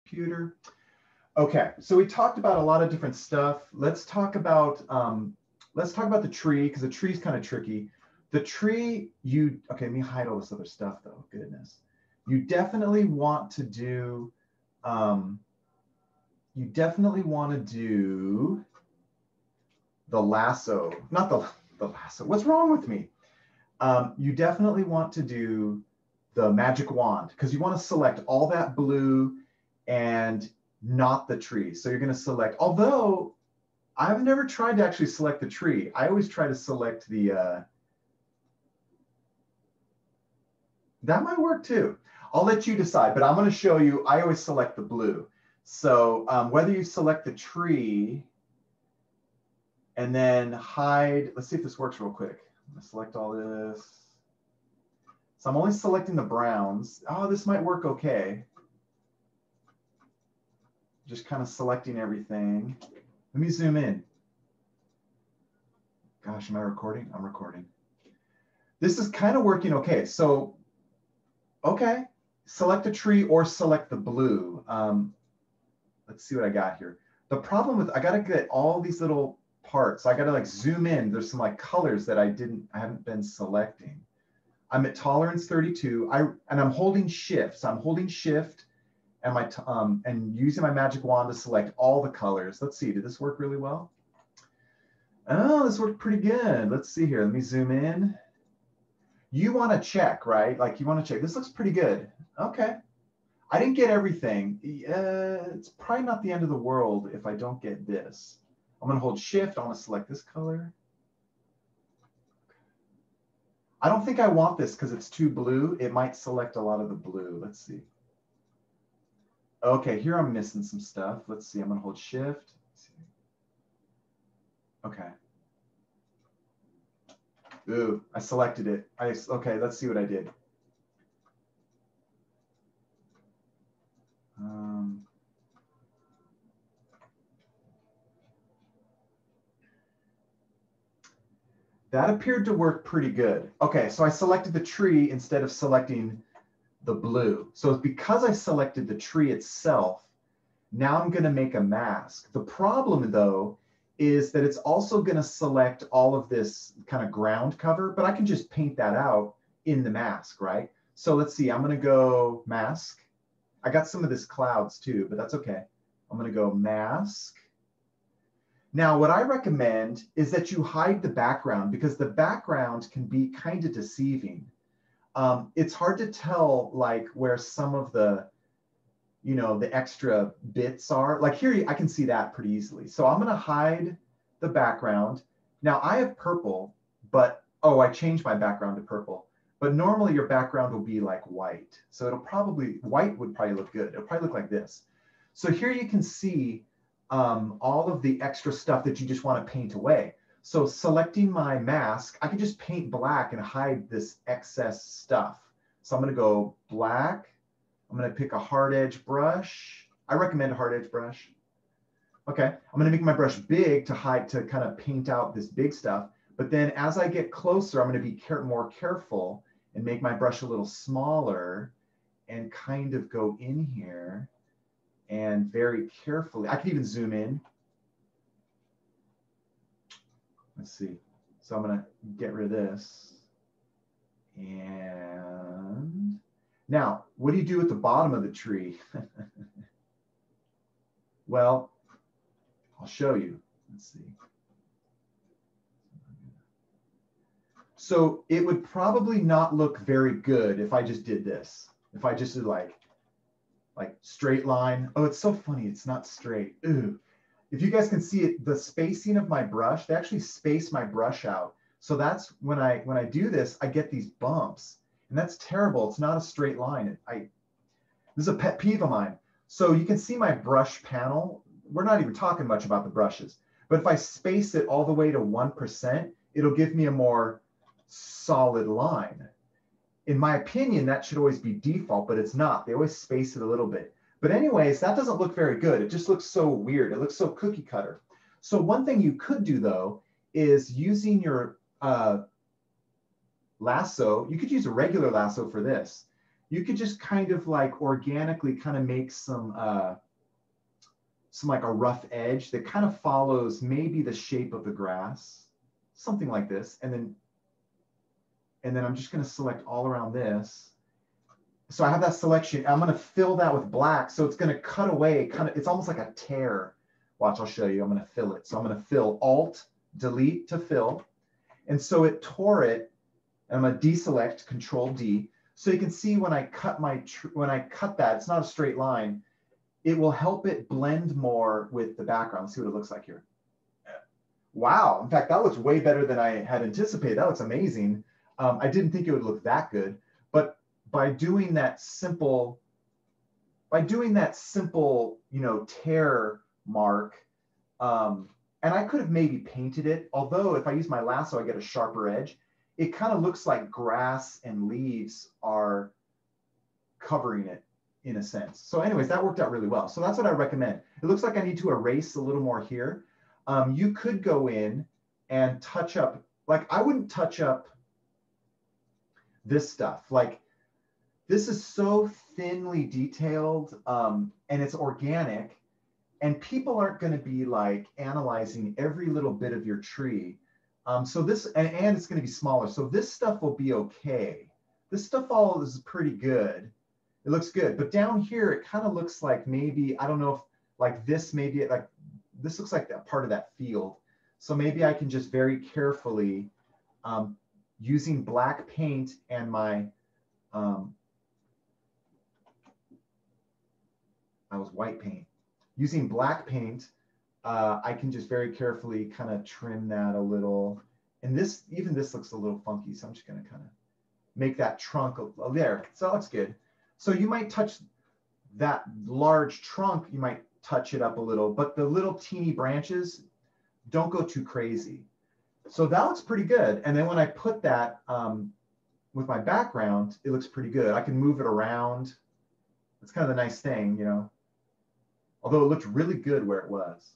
computer. Okay, so we talked about a lot of different stuff. Let's talk about the tree, because the tree is kind of tricky. The tree, okay, let me hide all this other stuff though, goodness. You definitely want to do, the lasso, not the lasso, what's wrong with me? You definitely want to do the magic wand, because you want to select all that blue and not the tree. So you're going to select, although I've never tried to actually select the tree. I always try to select the, that might work too. I'll let you decide, but I'm going to show you, I always select the blue. So whether you select the tree and then hide, let's see if this works real quick. I'm going to select all this. So I'm only selecting the browns. Oh, this might work okay. Just kind of selecting everything. Let me zoom in. Gosh, am I recording? I'm recording. This is kind of working okay. So, okay, select a tree or select the blue. Let's see what I got here. The problem with, I got to get all these little parts. So I got to like zoom in. There's some like colors that I haven't been selecting. I'm at tolerance 32. And I'm holding shift. So I'm holding shift and and using my magic wand to select all the colors. Let's see, did this work really well? Oh, this worked pretty good. Let's see here. Let me zoom in. You want to check, right? Like you want to check. This looks pretty good. Okay. I didn't get everything. It's probably not the end of the world if I don't get this. I'm going to hold shift. I want to select this color. I don't think I want this because it's too blue. It might select a lot of the blue. Let's see. Okay, here I'm missing some stuff. Let's see. I'm going to hold shift. Okay. Ooh, I selected it. Okay, let's see what I did. That appeared to work pretty good. Okay, so I selected the tree instead of selecting the blue. So because I selected the tree itself, now I'm going to make a mask. The problem though is that it's also going to select all of this kind of ground cover, but I can just paint that out in the mask, right? So let's see, I'm going to go mask. I got some of this clouds too, but that's okay. I'm going to go mask. Now, what I recommend is that you hide the background because the background can be kind of deceiving. It's hard to tell like where some of the, the extra bits are. Like here, I can see that pretty easily. So I'm going to hide the background. Now I have purple, but, oh, I changed my background to purple. But normally your background will be like white. So white would probably look good. It'll probably look like this. So here you can see all of the extra stuff that you just want to paint away. So selecting my mask, I can just paint black and hide this excess stuff. So I'm going to go black. I'm going to pick a hard edge brush. I recommend a hard edge brush. Okay, I'm going to make my brush big to kind of paint out this big stuff. But then as I get closer, I'm going to be more careful and make my brush a little smaller and kind of go in here and very carefully, I can even zoom in. Let's see. So I'm going to get rid of this. And now, what do you do at the bottom of the tree? Well, I'll show you. Let's see. So it would probably not look very good if I just did this. If I just did like straight line. Oh, it's so funny. It's not straight. Ooh. If you guys can see it, the spacing of my brush, they actually space my brush out. So that's when I do this, I get these bumps. And that's terrible. It's not a straight line. This is a pet peeve of mine. So you can see my brush panel. We're not even talking much about the brushes. But if I space it all the way to 1%, it'll give me a more solid line. In my opinion, that should always be default, but it's not. They always space it a little bit. But anyways, that doesn't look very good. It just looks so weird. It looks so cookie cutter. So one thing you could do though, is using your lasso, you could use a regular lasso for this. you could just kind of like organically kind of make some like a rough edge that kind of follows maybe the shape of the grass, something like this. And then I'm just going to select all around this. So I have that selection. I'm going to fill that with black. So it's going to cut away kind of, it's almost like a tear. Watch, I'll show you. I'm going to fill it. So I'm going to fill, Alt, Delete to fill. And so it tore it. And I'm going to deselect, Control D. So you can see when I cut that, it's not a straight line. It will help it blend more with the background. Let's see what it looks like here. Wow. In fact, that looks way better than I had anticipated. That looks amazing. I didn't think it would look that good, but by doing that simple, you know, tear mark, and I could have maybe painted it, although if I use my lasso, I get a sharper edge. It kind of looks like grass and leaves are covering it in a sense. So anyways, that worked out really well. So that's what I recommend. It looks like I need to erase a little more here. You could go in and touch up, like I wouldn't touch up this stuff. Like this is so thinly detailed and it's organic, and people aren't going to be like analyzing every little bit of your tree. So this, and it's going to be smaller. So this stuff will be okay. This stuff all is pretty good. It looks good, but down here, it kind of looks like maybe, I don't know if like this, maybe like this looks like that part of that field. So maybe I can just very carefully, using black paint and my, I was white paint. Using black paint, I can just very carefully kind of trim that a little. And this, even this looks a little funky. So I'm just going to kind of make that trunk there. So that's good. So you might touch that large trunk, you might touch it up a little, but the little teeny branches, don't go too crazy. So that looks pretty good. And then when I put that with my background, it looks pretty good. I can move it around. It's kind of the nice thing, you know, although it looked really good where it was.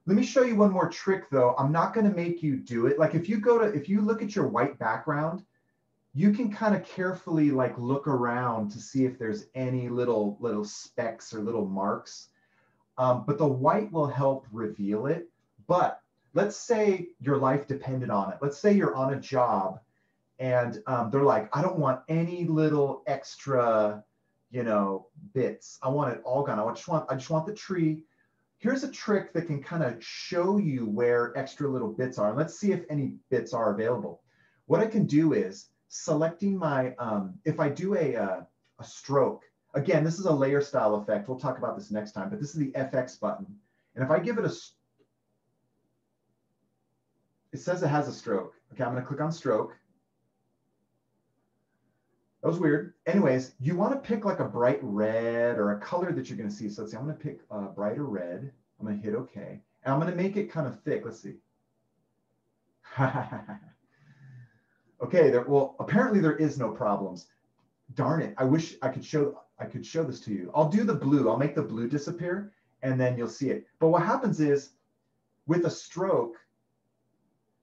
Let me show you one more trick though. I'm not going to make you do it. Like if you look at your white background, you can kind of carefully like look around to see if there's any little specks or little marks. But the white will help reveal it. But let's say your life depended on it. Let's say you're on a job and they're like, I don't want any little extra, you know, bits. I want it all gone. I just want the tree. Here's a trick that can kind of show you where extra little bits are. And let's see if any bits are available. What I can do is selecting my, if I do a stroke, again, this is a layer style effect. We'll talk about this next time, but this is the FX button. And if I give it it says it has a stroke. Okay, I'm going to click on stroke. That was weird. Anyways, you want to pick like a bright red or a color that you're going to see. So let's see, I'm going to pick a brighter red. I'm going to hit OK. And I'm going to make it kind of thick. Let's see. Okay, well, apparently there is no problems. Darn it. I wish I could show this to you. I'll do the blue. I'll make the blue disappear and then you'll see it. But what happens is with a stroke,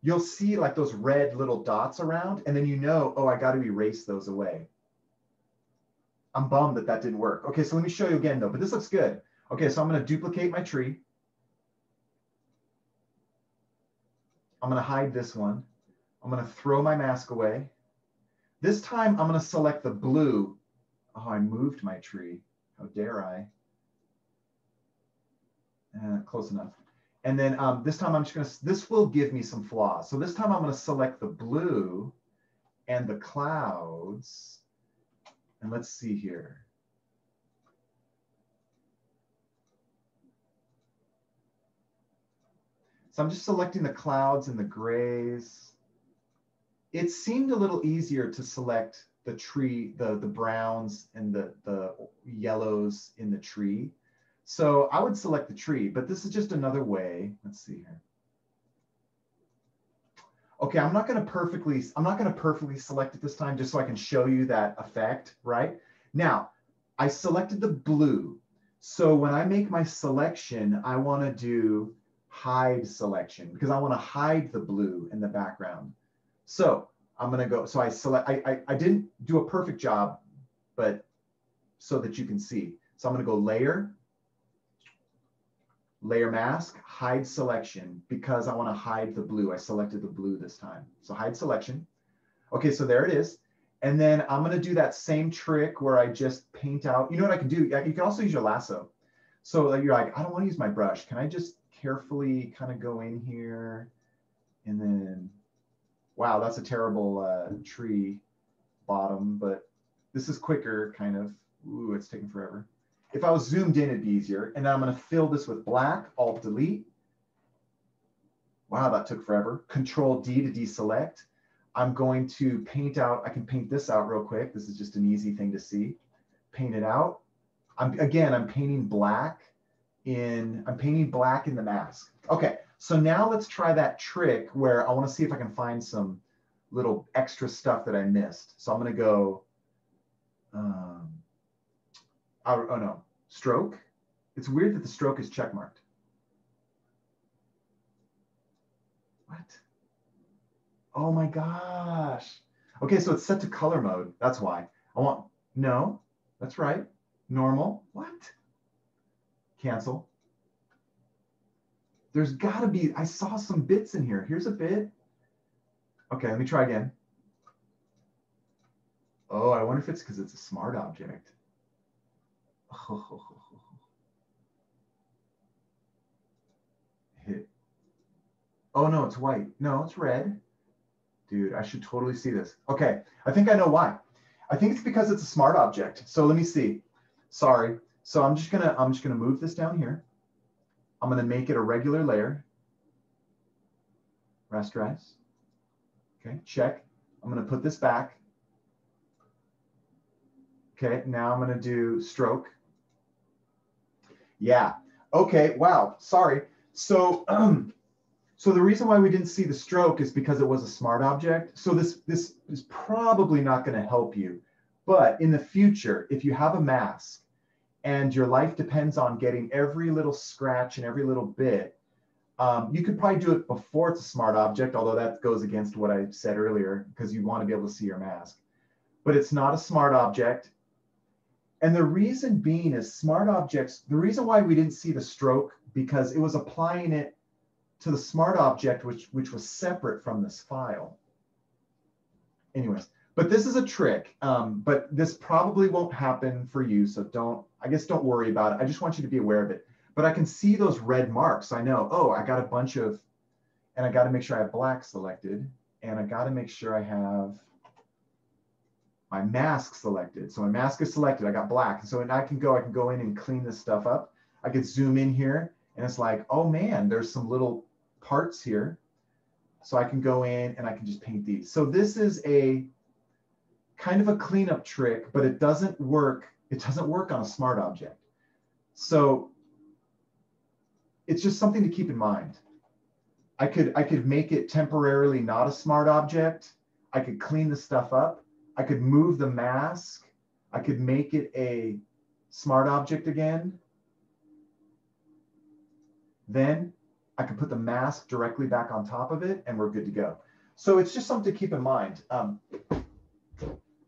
you'll see like those red little dots around, and then you know, oh, I got to erase those away. I'm bummed that didn't work. Okay, so let me show you again though, but this looks good. Okay, so I'm going to duplicate my tree. I'm going to hide this one. I'm going to throw my mask away. This time I'm going to select the blue. Oh, I moved my tree. How dare I? Close enough. And then this time I'm just going to, this will give me some flaws. So this time I'm going to select the blue and the clouds. And let's see here. So I'm just selecting the clouds and the grays. It seemed a little easier to select the tree, the browns and the yellows in the tree. So I would select the tree, but this is just another way. Let's see here. Okay, I'm not going to perfectly select it this time just so I can show you that effect, right? Now, I selected the blue. So when I make my selection, I want to do hide selection because I want to hide the blue in the background. So I'm going to go, so I select, I didn't do a perfect job but so that you can see. So I'm going to go layer, layer mask, hide selection, because I want to hide the blue. I selected the blue this time. So hide selection. Okay, so there it is. And then I'm going to do that same trick where I just paint out. You know what I can do? You can also use your lasso. So you're like, I don't want to use my brush. Can I just carefully kind of go in here and then, wow, that's a terrible tree bottom, but this is quicker kind of. Ooh, it's taking forever. If I was zoomed in, it'd be easier. And then I'm going to fill this with black, Alt Delete. Wow, that took forever. Control D to deselect. I'm going to paint out, I can paint this out real quick. This is just an easy thing to see. Paint it out. I'm painting black in the mask. Okay, so now let's try that trick where I want to see if I can find some little extra stuff that I missed. So I'm going to go, oh no, stroke. It's weird that the stroke is checkmarked. What? Oh my gosh. Okay, so it's set to color mode. That's why. No, that's right. Normal. What? Cancel. There's gotta be, I saw some bits in here. Here's a bit. Okay, let me try again. Oh, I wonder if it's because it's a smart object. Oh. Hit. Oh no, it's white. No, it's red. Dude, I should totally see this. Okay, I think I know why. I think it's because it's a smart object. So let me see. Sorry. So I'm just gonna move this down here. I'm gonna make it a regular layer. Rasterize. Okay, check. I'm gonna put this back. Okay, now I'm gonna do stroke. Yeah. Okay. Wow. Sorry. So so the reason why we didn't see the stroke is because it was a smart object. So this is probably not going to help you. But in the future, if you have a mask and your life depends on getting every little scratch and every little bit, you could probably do it before it's a smart object, although that goes against what I said earlier because you want to be able to see your mask. But it's not a smart object. And the reason being is smart objects, the reason why we didn't see the stroke, because it was applying it to the smart object, which was separate from this file. Anyways, but this is a trick, but this probably won't happen for you. So don't worry about it. I just want you to be aware of it. But I can see those red marks. I know, oh, I got a bunch of, and I got to make sure I have black selected, and I got to make sure I have my mask selected. So my mask is selected, I got black. So I can go in and clean this stuff up. I could zoom in here and it's like, oh man, there's some little parts here. So I can go in and I can just paint these. So this is a kind of a cleanup trick, but it doesn't work. It doesn't work on a smart object. So it's just something to keep in mind. I could make it temporarily not a smart object. I could clean the stuff up. I could move the mask. I could make it a smart object again. Then I could put the mask directly back on top of it and we're good to go. So it's just something to keep in mind.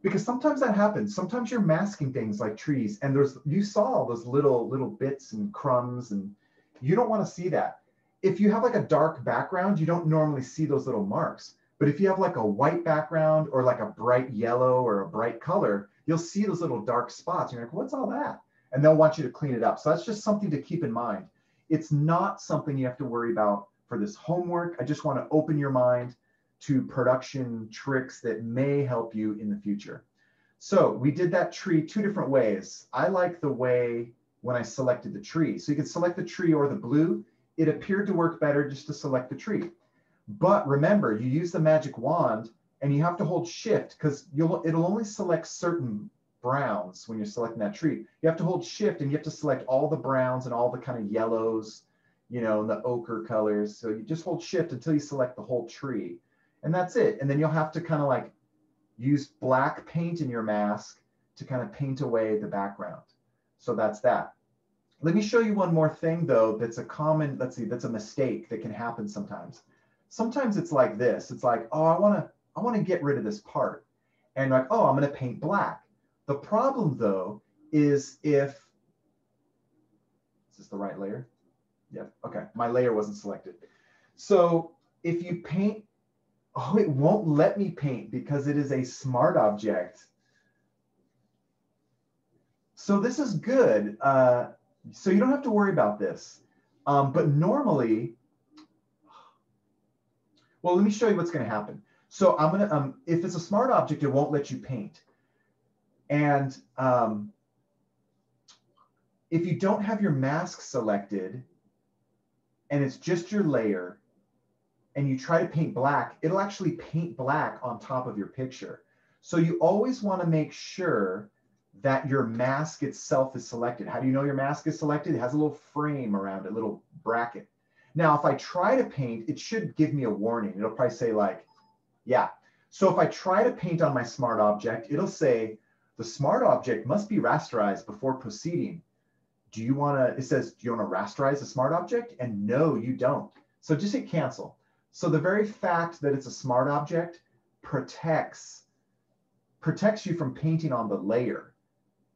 Because sometimes that happens. Sometimes you're masking things like trees and you saw all those little bits and crumbs and you don't want to see that. If you have like a dark background, you don't normally see those little marks. But if you have like a white background or like a bright yellow or a bright color, you'll see those little dark spots. You're like, what's all that? And they'll want you to clean it up. So that's just something to keep in mind. It's not something you have to worry about for this homework. I just want to open your mind to production tricks that may help you in the future. So we did that tree two different ways. I like the way when I selected the tree. So you can select the tree or the blue. It appeared to work better just to select the tree. But remember, you use the magic wand and you have to hold shift because it'll only select certain browns when you're selecting that tree. You have to hold shift and you have to select all the browns and all the kind of yellows, you know, and the ochre colors. So you just hold shift until you select the whole tree. And that's it. And then you'll have to kind of like use black paint in your mask to kind of paint away the background. So that's that. Let me show you one more thing though that's a common, that's a mistake that can happen sometimes. Sometimes it's like this. It's like, oh, I want to get rid of this part. And like, oh, I'm going to paint black. The problem though, is is this the right layer? Yeah, okay, my layer wasn't selected. So if you paint, oh, it won't let me paint because it is a smart object. So this is good. So you don't have to worry about this. But normally, well, let me show you what's going to happen. So I'm going to, if it's a smart object, it won't let you paint. And if you don't have your mask selected and it's just your layer and you try to paint black, it'll actually paint black on top of your picture. So you always want to make sure that your mask itself is selected. How do you know your mask is selected? It has a little frame around it, a little bracket. Now, if I try to paint, it should give me a warning. It'll probably say like, yeah. So if I try to paint on my smart object, it'll say, the smart object must be rasterized before proceeding. Do you want to, it says, do you want to rasterize a smart object? And no, you don't. So just hit cancel. So the very fact that it's a smart object protects you from painting on the layer.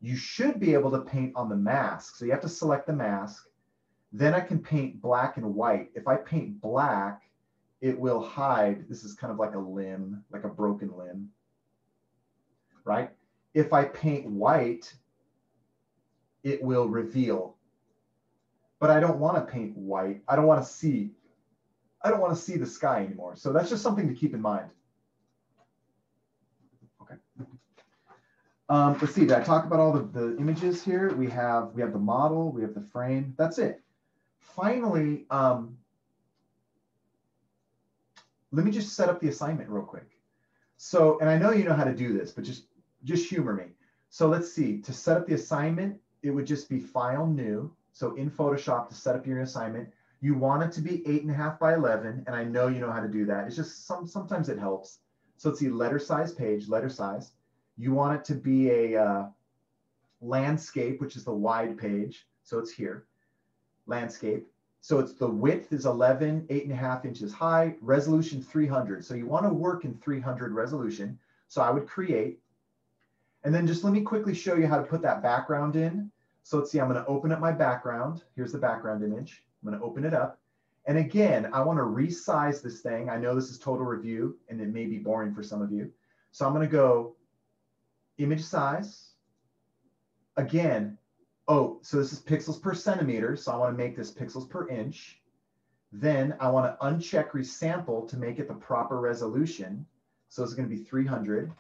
You should be able to paint on the mask. So you have to select the mask. Then I can paint black and white. If I paint black, it will hide. This is kind of like a limb, like a broken limb, right? If I paint white, it will reveal. But I don't want to paint white. I don't want to see the sky anymore. So that's just something to keep in mind. Okay. Let's see, did I talk about all the images here? We have the model, we have the frame. That's it. Finally, let me just set up the assignment real quick. So, and I know you know how to do this, but just humor me. So let's see, to set up the assignment, it would just be File, New. So in Photoshop, to set up your assignment, you want it to be 8.5 by 11, and I know you know how to do that. It's just sometimes it helps. So let's see, letter size page, letter size. You want it to be a landscape, which is the wide page. So it's here, landscape. So it's the width is 11, 8.5 inches high, resolution 300. So you want to work in 300 resolution. So I would create. And then just let me quickly show you how to put that background in. So let's see, I'm going to open up my background. Here's the background image. I'm going to open it up. And again, I want to resize this thing. I know this is total review and it may be boring for some of you. So I'm going to go image size. Again, oh, so this is pixels per centimeter. So I want to make this pixels per inch. Then I want to uncheck resample to make it the proper resolution. So it's going to be 300.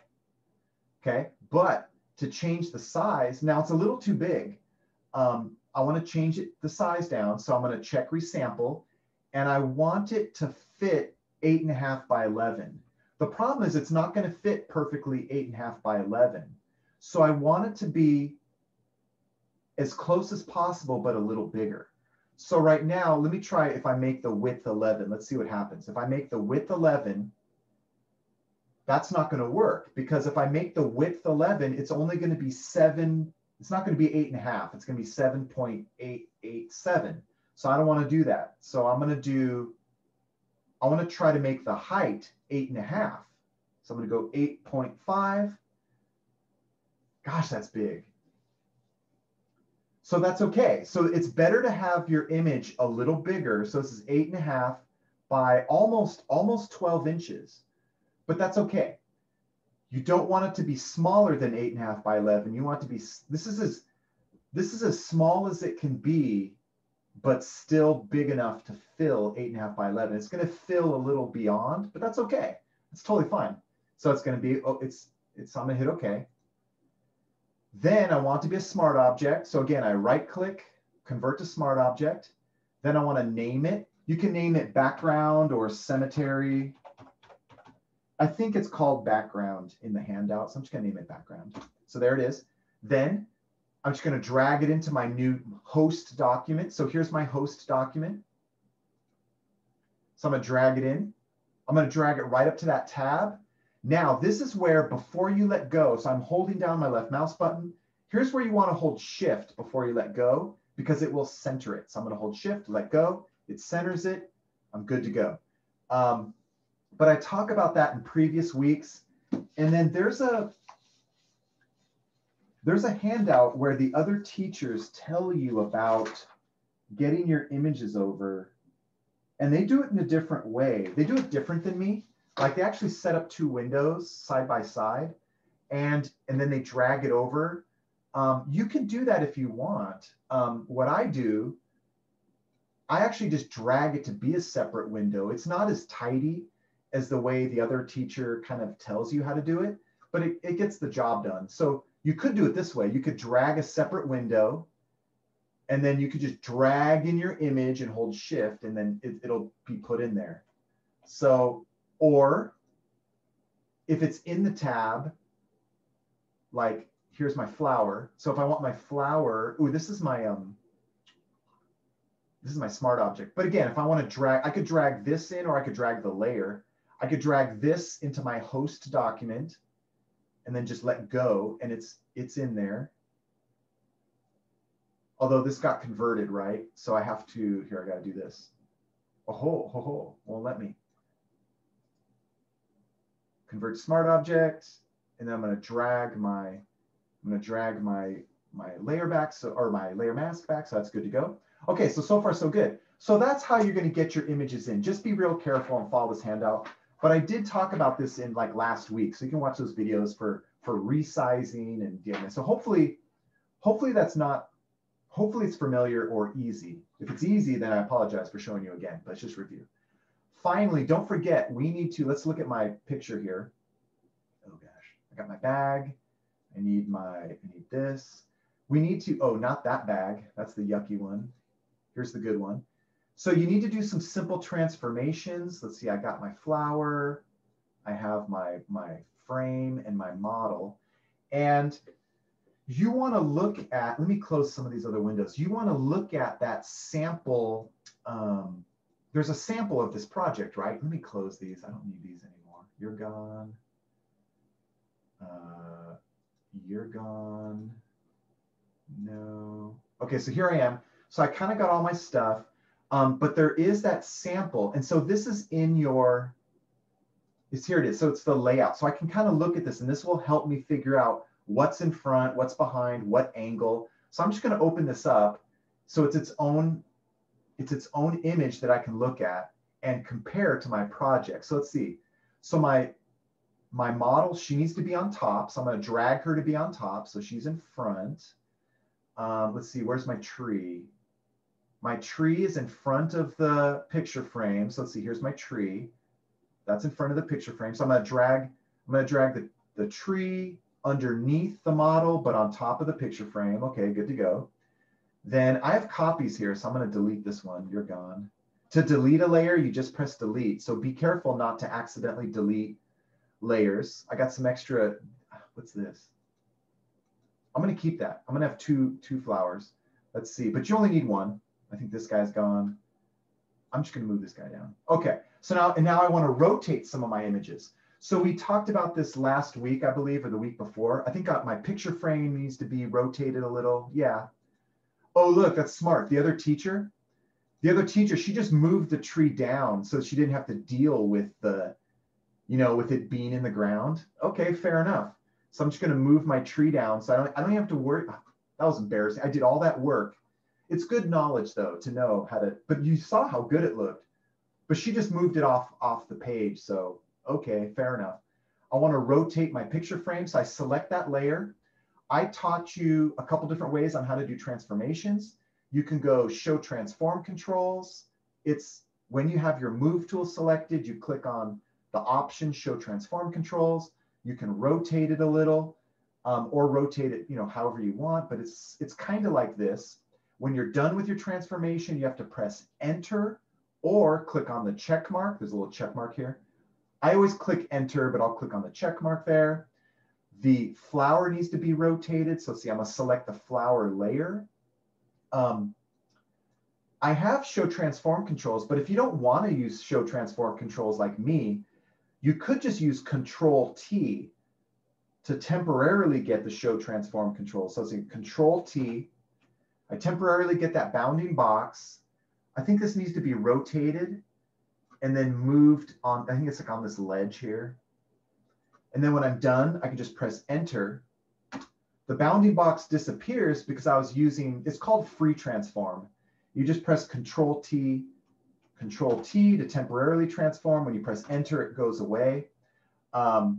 Okay, but to change the size, now it's a little too big. I want to change the size down. So I'm going to check resample and I want it to fit 8.5 by 11. The problem is it's not going to fit perfectly 8.5 by 11. So I want it to be as close as possible, but a little bigger. So right now, let me try if I make the width 11. Let's see what happens. If I make the width 11, that's not going to work because if I make the width 11, it's only going to be 7. It's not going to be 8.5. It's going to be 7.887. So I don't want to do that. So I want to try to make the height 8.5. So I'm going to go 8.5. Gosh, that's big. So that's okay. So it's better to have your image a little bigger. So this is 8.5 by almost 12 inches, but that's okay. You don't want it to be smaller than 8.5 by 11. You want it to be, this is as small as it can be, but still big enough to fill 8.5 by 11. It's going to fill a little beyond, but that's okay. It's totally fine. So it's going to be, I'm going to hit OK. Then I want to be a smart object. So again, I right click, convert to smart object. Then I want to name it. You can name it background or cemetery. I think it's called background in the handout. So I'm just going to name it background. So there it is. Then I'm just going to drag it into my new host document. So here's my host document. So I'm going to drag it in. I'm going to drag it right up to that tab. Now, this is where before you let go, so I'm holding down my left mouse button. Here's where you want to hold shift before you let go because it will center it. So I'm going to hold shift, let go. It centers it. I'm good to go. But I talk about that in previous weeks. And then there's a there's a handout where the other teachers tell you about getting your images over, and they do it in a different way. They do it different than me. Like they actually set up two windows side by side, and then they drag it over. You can do that if you want. What I do, I actually just drag it to be a separate window. It's not as tidy as the way the other teacher kind of tells you how to do it, but it gets the job done. So you could do it this way. You could drag a separate window, and then you could just drag in your image and hold shift, and then it'll be put in there. So, or if it's in the tab, like here's my flower. So if I want my flower, ooh, this is my smart object. But again, if I want to drag, I could drag this in, or I could drag the layer. I could drag this into my host document and then just let go, and it's in there. Although this got converted, right? So I have to, here, I got to do this. Oh, won't let me. Convert smart object, and then I'm going to drag my layer back, or my layer mask back, so that's good to go. Okay, so far so good. So that's how you're going to get your images in. Just be real careful and follow this handout. But I did talk about this in like last week, so you can watch those videos for resizing and doing this. So hopefully that's not, hopefully it's familiar or easy. If it's easy, then I apologize for showing you again, but it's just review. Finally, don't forget, we need to, let's look at my picture here. Oh gosh, I got my bag. I need this. We need to, oh, not that bag. That's the yucky one. Here's the good one. So you need to do some simple transformations. Let's see, I got my flower. I have my frame and my model. And you want to look at, let me close some of these other windows. You want to look at that sample. There's a sample of this project, right? Let me close these. I don't need these anymore. You're gone. You're gone. No. Okay, so here I am. So I kind of got all my stuff, but there is that sample. And so this is in your, here it is. So it's the layout. So I can kind of look at this, and this will help me figure out what's in front, what's behind, what angle. So I'm just going to open this up. So it's its own image that I can look at and compare to my project. So let's see. So my model, she needs to be on top. So I'm going to drag her to be on top. So she's in front. Let's see, where's my tree? My tree is in front of the picture frame. So let's see, here's my tree. That's in front of the picture frame. So I'm going to drag the tree underneath the model, but on top of the picture frame. Okay, good to go. Then I have copies here, so I'm going to delete this one. You're gone. To delete a layer, you just press delete. So be careful not to accidentally delete layers. I got some extra, what's this? I'm going to keep that. I'm going to have two flowers. Let's see, but you only need one. I think this guy's gone. I'm just going to move this guy down. Okay, so now I want to rotate some of my images. So we talked about this last week, I believe, or the week before. I think my picture frame needs to be rotated a little. Yeah. Oh, look, that's smart. The other teacher, she just moved the tree down so she didn't have to deal with with it being in the ground. Okay, fair enough. So I'm just going to move my tree down so I don't even have to worry. That was embarrassing. I did all that work. It's good knowledge though to know how to, but you saw how good it looked. But she just moved it off the page. So, okay, fair enough. I want to rotate my picture frame. So I select that layer. I taught you a couple different ways on how to do transformations. You can go show transform controls. It's when you have your move tool selected, you click on the option show transform controls. You can rotate it a little or rotate it, however you want, but it's kind of like this. When you're done with your transformation, you have to press enter or click on the check mark. There's a little check mark here. I always click enter, but I'll click on the check mark there. The flower needs to be rotated. So see, I'm gonna select the flower layer. I have show transform controls, but if you don't want to use show transform controls like me, you could just use Control T to temporarily get the show transform controls. So see, Control T, I temporarily get that bounding box. I think this needs to be rotated and then moved on. I think it's like on this ledge here. And then when I'm done, I can just press enter. The bounding box disappears because I was using, it's called free transform. You just press Control T to temporarily transform. When you press enter, it goes away. I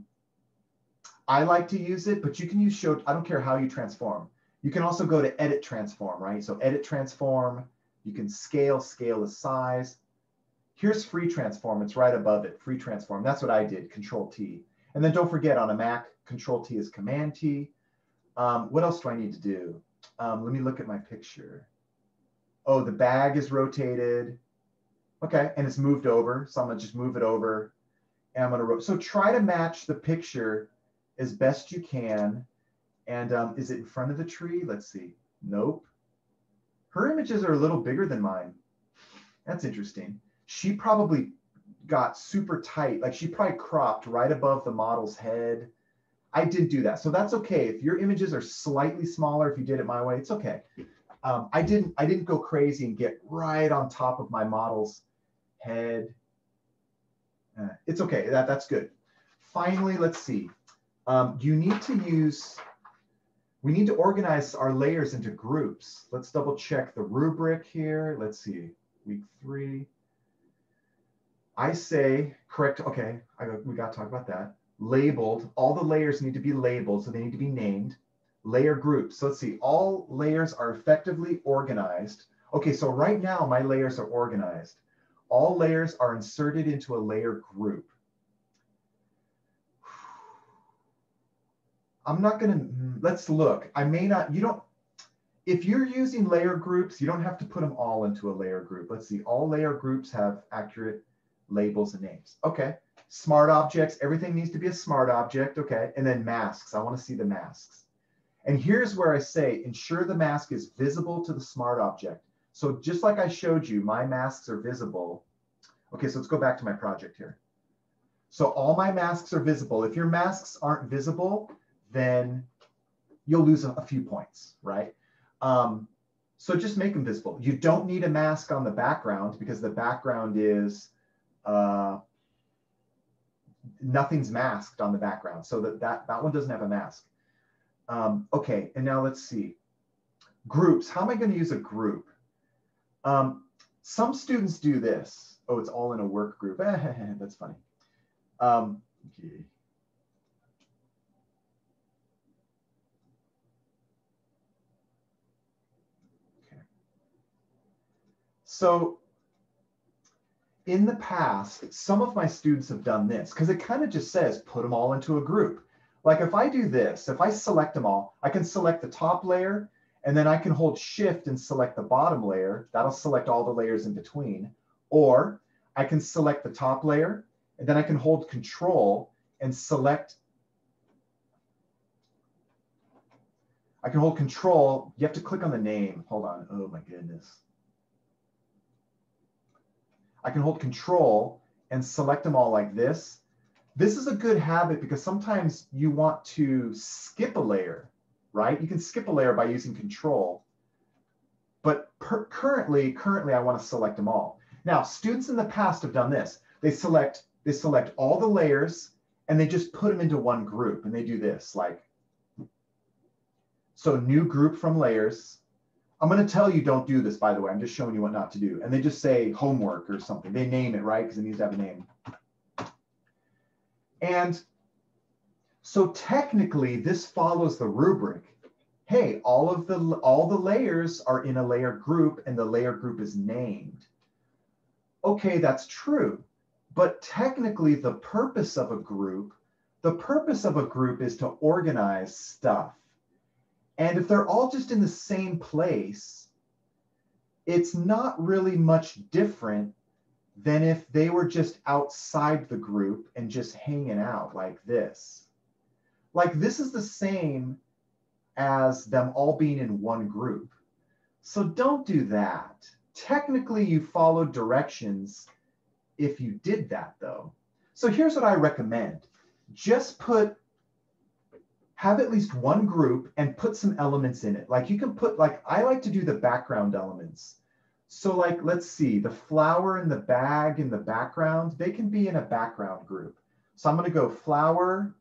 like to use it, but you can use show, I don't care how you transform. You can also go to edit transform, right? So edit transform, you can scale the size. Here's free transform, it's right above it, free transform. That's what I did, Control T. And then don't forget on a Mac, Control T is Command T. What else do I need to do? Let me look at my picture. Oh, the bag is rotated. Okay, and it's moved over. So I'm gonna just move it over. And I'm gonna, so try to match the picture as best you can. And is it in front of the tree? Let's see. Nope. Her images are a little bigger than mine. That's interesting. She probably got super tight. Like she probably cropped right above the model's head. I did do that. So that's okay. If your images are slightly smaller, if you did it my way, it's okay. I didn't go crazy and get right on top of my model's head. It's okay. That's good. Finally, let's see. You need to use, we need to organize our layers into groups. Let's double check the rubric here. Let's see, week 3. I say, correct, okay, we got to talk about that. Labeled, all the layers need to be labeled, so they need to be named. Layer groups, so let's see, all layers are effectively organized. Okay, so right now my layers are organized. All layers are inserted into a layer group. I'm not gonna, let's look. I may not, you don't, if you're using layer groups, you don't have to put them all into a layer group. Let's see, all layer groups have accurate labels and names. Okay, smart objects, everything needs to be a smart object, okay. And then masks, I wanna see the masks. And here's where I say, ensure the mask is visible to the smart object. So just like I showed you, my masks are visible. Okay, so let's go back to my project here. So all my masks are visible. If your masks aren't visible, then you'll lose a few points, right? So just make them visible. You don't need a mask on the background because the background is, nothing's masked on the background. So that one doesn't have a mask. Okay, and now let's see. Groups, how am I gonna use a group? Some students do this. Oh, it's all in a work group. That's funny. Okay. So in the past, some of my students have done this because it kind of just says, put them all into a group. Like if I do this, if I select them all, I can select the top layer and then I can hold shift and select the bottom layer. That'll select all the layers in between. Or I can select the top layer and then I can hold control and select. I can hold control. You have to click on the name. Hold on. Oh my goodness. I can hold control and select them all like this. This is a good habit because sometimes you want to skip a layer, right? You can skip a layer by using control. But currently I want to select them all. Now, students in the past have done this. They select all the layers and they just put them into one group and they do this, like, so new group from layers. I'm going to tell you don't do this, by the way. I'm just showing you what not to do. And they just say homework or something. They name it, right? Because it needs to have a name. And so technically, this follows the rubric. Hey, all the layers are in a layer group and the layer group is named. Okay, that's true. But technically, the purpose of a group is to organize stuff. And if they're all just in the same place, it's not really much different than if they were just outside the group and just hanging out like this. Like this is the same as them all being in one group. So don't do that. Technically, you followed directions if you did that though. So here's what I recommend. Just have at least one group and put some elements in it. Like you can put, like, I like to do the background elements. So like, let's see, the flower and the bag in the background, they can be in a background group. So I'm gonna go flower.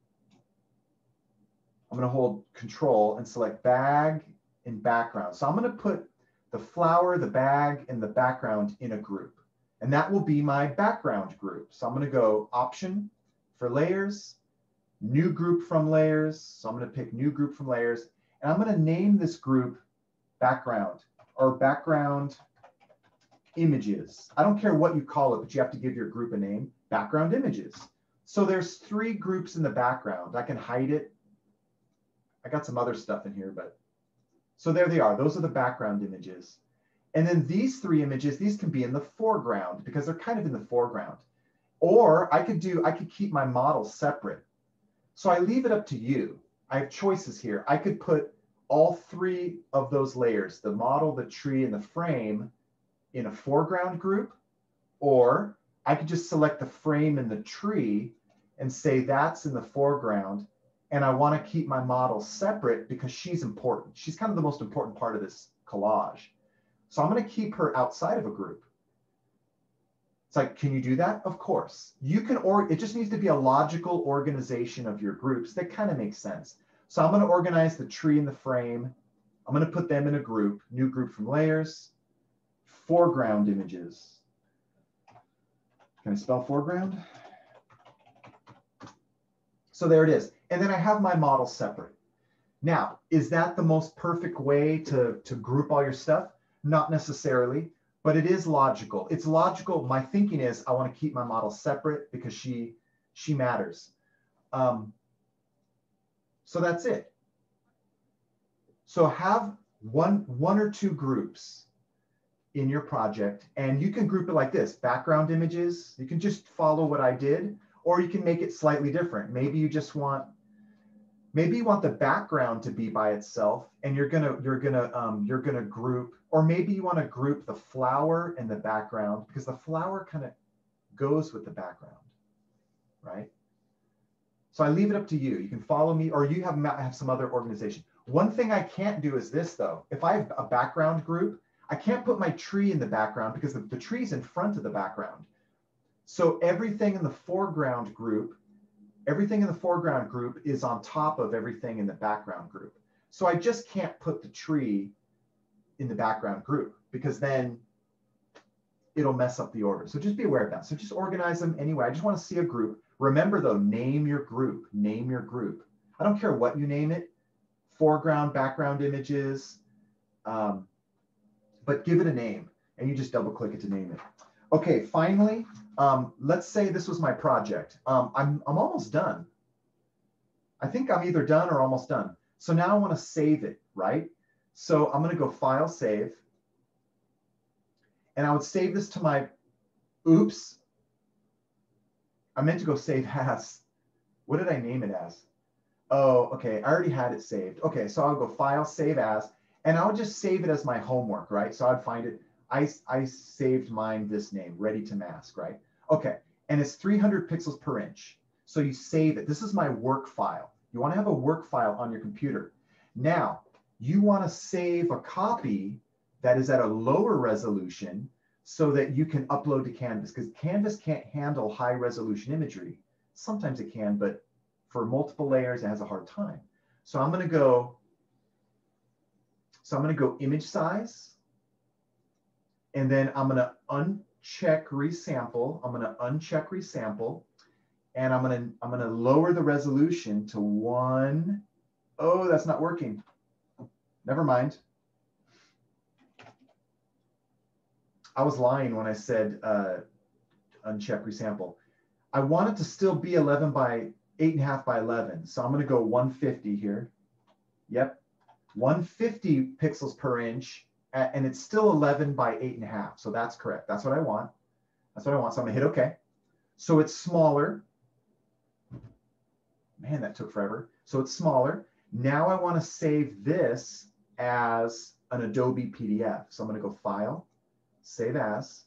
I'm going to hold Control and select bag and background. So I'm going to put the flower, the bag, and the background in a group. And that will be my background group. So I'm going to go Option for layers, new group from layers. So I'm going to pick new group from layers. And I'm going to name this group background or background images. I don't care what you call it, but you have to give your group a name, background images. So there's 3 groups in the background. I can hide it. I got some other stuff in here, but so there they are. Those are the background images. And then these 3 images, these can be in the foreground because they're kind of in the foreground. Or I could keep my model separate. So I leave it up to you. I have choices here. I could put all 3 of those layers, the model, the tree, and the frame, in a foreground group, or I could just select the frame and the tree and say that's in the foreground. And I want to keep my model separate because she's important. She's kind of the most important part of this collage. So I'm going to keep her outside of a group. It's like, can you do that? Of course. You can, or it just needs to be a logical organization of your groups that kind of makes sense. So I'm going to organize the tree and the frame. I'm going to put them in a group, new group from layers, foreground images. Can I spell foreground? So there it is. And then I have my model separate. Now, is that the most perfect way to group all your stuff? Not necessarily, but it is logical. It's logical. My thinking is I want to keep my model separate because she matters. So that's it. So have one or 2 groups in your project, and you can group it like this: background images. You can just follow what I did, or you can make it slightly different. Maybe you just want, maybe you want the background to be by itself, and you're gonna group, or maybe you want to group the flower and the background because the flower kind of goes with the background, right? So I leave it up to you. You can follow me, or you have some other organization. One thing I can't do is this though. If I have a background group, I can't put my tree in the background because the tree's in front of the background. So everything in the foreground group is on top of everything in the background group. So I just can't put the tree in the background group because then it'll mess up the order. So just be aware of that. So just organize them anyway. I just want to see a group. Remember though, name your group, name your group. I don't care what you name it, foreground, background images, but give it a name, and you just double click it to name it. Okay, finally, let's say this was my project. I'm almost done. I think I'm either done or almost done. So now I want to save it, right? So I'm going to go File, Save. And I would save this to my, oops. I meant to go Save As. What did I name it as? Oh, okay, I already had it saved. Okay, so I'll go File, Save As. And I'll just save it as my homework, right? So I'd find it. I saved mine this name, Ready to Mask, right? Okay, and it's 300 pixels per inch. So you save it. This is my work file. You want to have a work file on your computer. Now, you want to save a copy that is at a lower resolution so that you can upload to Canvas, because Canvas can't handle high resolution imagery. Sometimes it can, but for multiple layers, it has a hard time. So I'm going to go image size, and then I'm going to uncheck resample. I'm going to uncheck resample, and I'm going to lower the resolution to 1. Oh, that's not working. Never mind. I was lying when I said uncheck resample. I want it to still be 11 by 8.5 by 11. So I'm going to go 150 here. Yep. 150 pixels per inch, and it's still 11 by 8.5. So that's correct. That's what I want. That's what I want. So I'm gonna hit OK. So it's smaller. Man, that took forever. So it's smaller. Now I want to save this as an Adobe PDF. So I'm going to go File, Save As,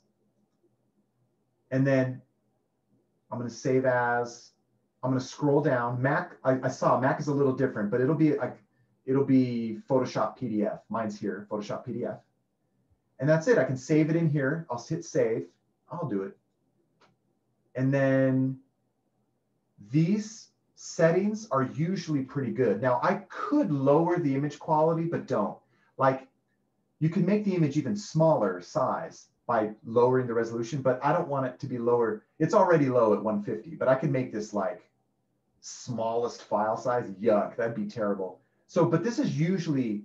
and then I'm going to save as. I'm going to scroll down. Mac, I saw Mac is a little different, but it'll be Photoshop PDF. Mine's here, Photoshop PDF. And that's it. I can save it in here. I'll hit save. I'll do it. And then these settings are usually pretty good. Now I could lower the image quality, but don't. Like you can make the image even smaller size by lowering the resolution, but I don't want it to be lower. It's already low at 150, but I can make this like smallest file size. Yuck, that'd be terrible. So, but this is usually,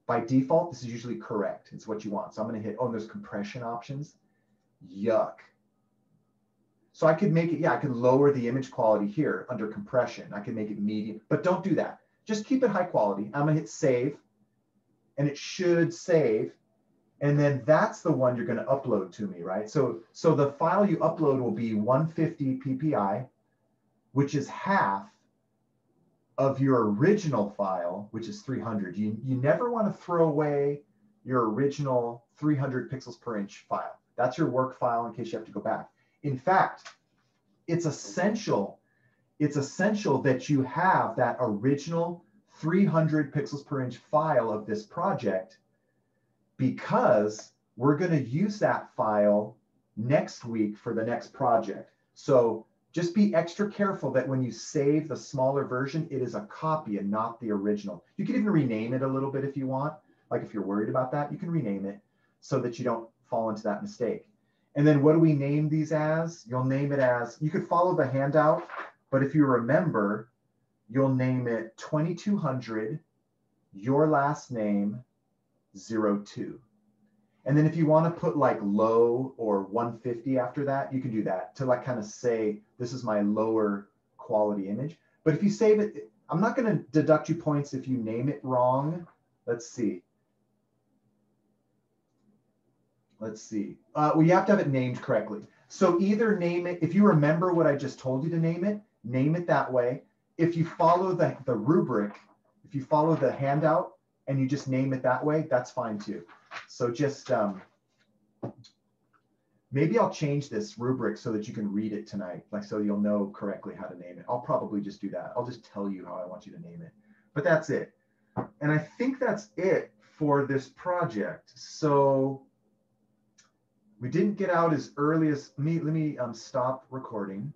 by default, this is usually correct. It's what you want. So I'm gonna hit, oh, and there's compression options. Yuck. So I could make it, yeah, I could lower the image quality here under compression. I could make it medium, but don't do that. Just keep it high quality. I'm gonna hit save, and it should save. And then that's the one you're gonna upload to me, right? So the file you upload will be 150 PPI, which is half of your original file, which is 300. You never wanna throw away your original 300 pixels per inch file. That's your work file in case you have to go back. In fact, it's essential that you have that original 300 pixels per inch file of this project, because we're going to use that file next week for the next project. So just be extra careful that when you save the smaller version, it is a copy and not the original. You can even rename it a little bit if you want. Like if you're worried about that, you can rename it so that you don't fall into that mistake. And then what do we name these as? You'll name it as, you could follow the handout, but if you remember, you'll name it 2200, your last name, 02. And then if you want to put like low or 150 after that, you can do that to like kind of say, this is my lower quality image. But if you save it, I'm not going to deduct you points if you name it wrong. Let's see. Well, you have to have it named correctly. So either name it, if you remember what I just told you to name it that way. If you follow the rubric, if you follow the handout and you just name it that way, that's fine too. So just, maybe I'll change this rubric so that you can read it tonight, like so you'll know correctly how to name it. I'll probably just do that. I'll just tell you how I want you to name it. But that's it. And I think that's it for this project. So we didn't get out as early as, let me stop recording.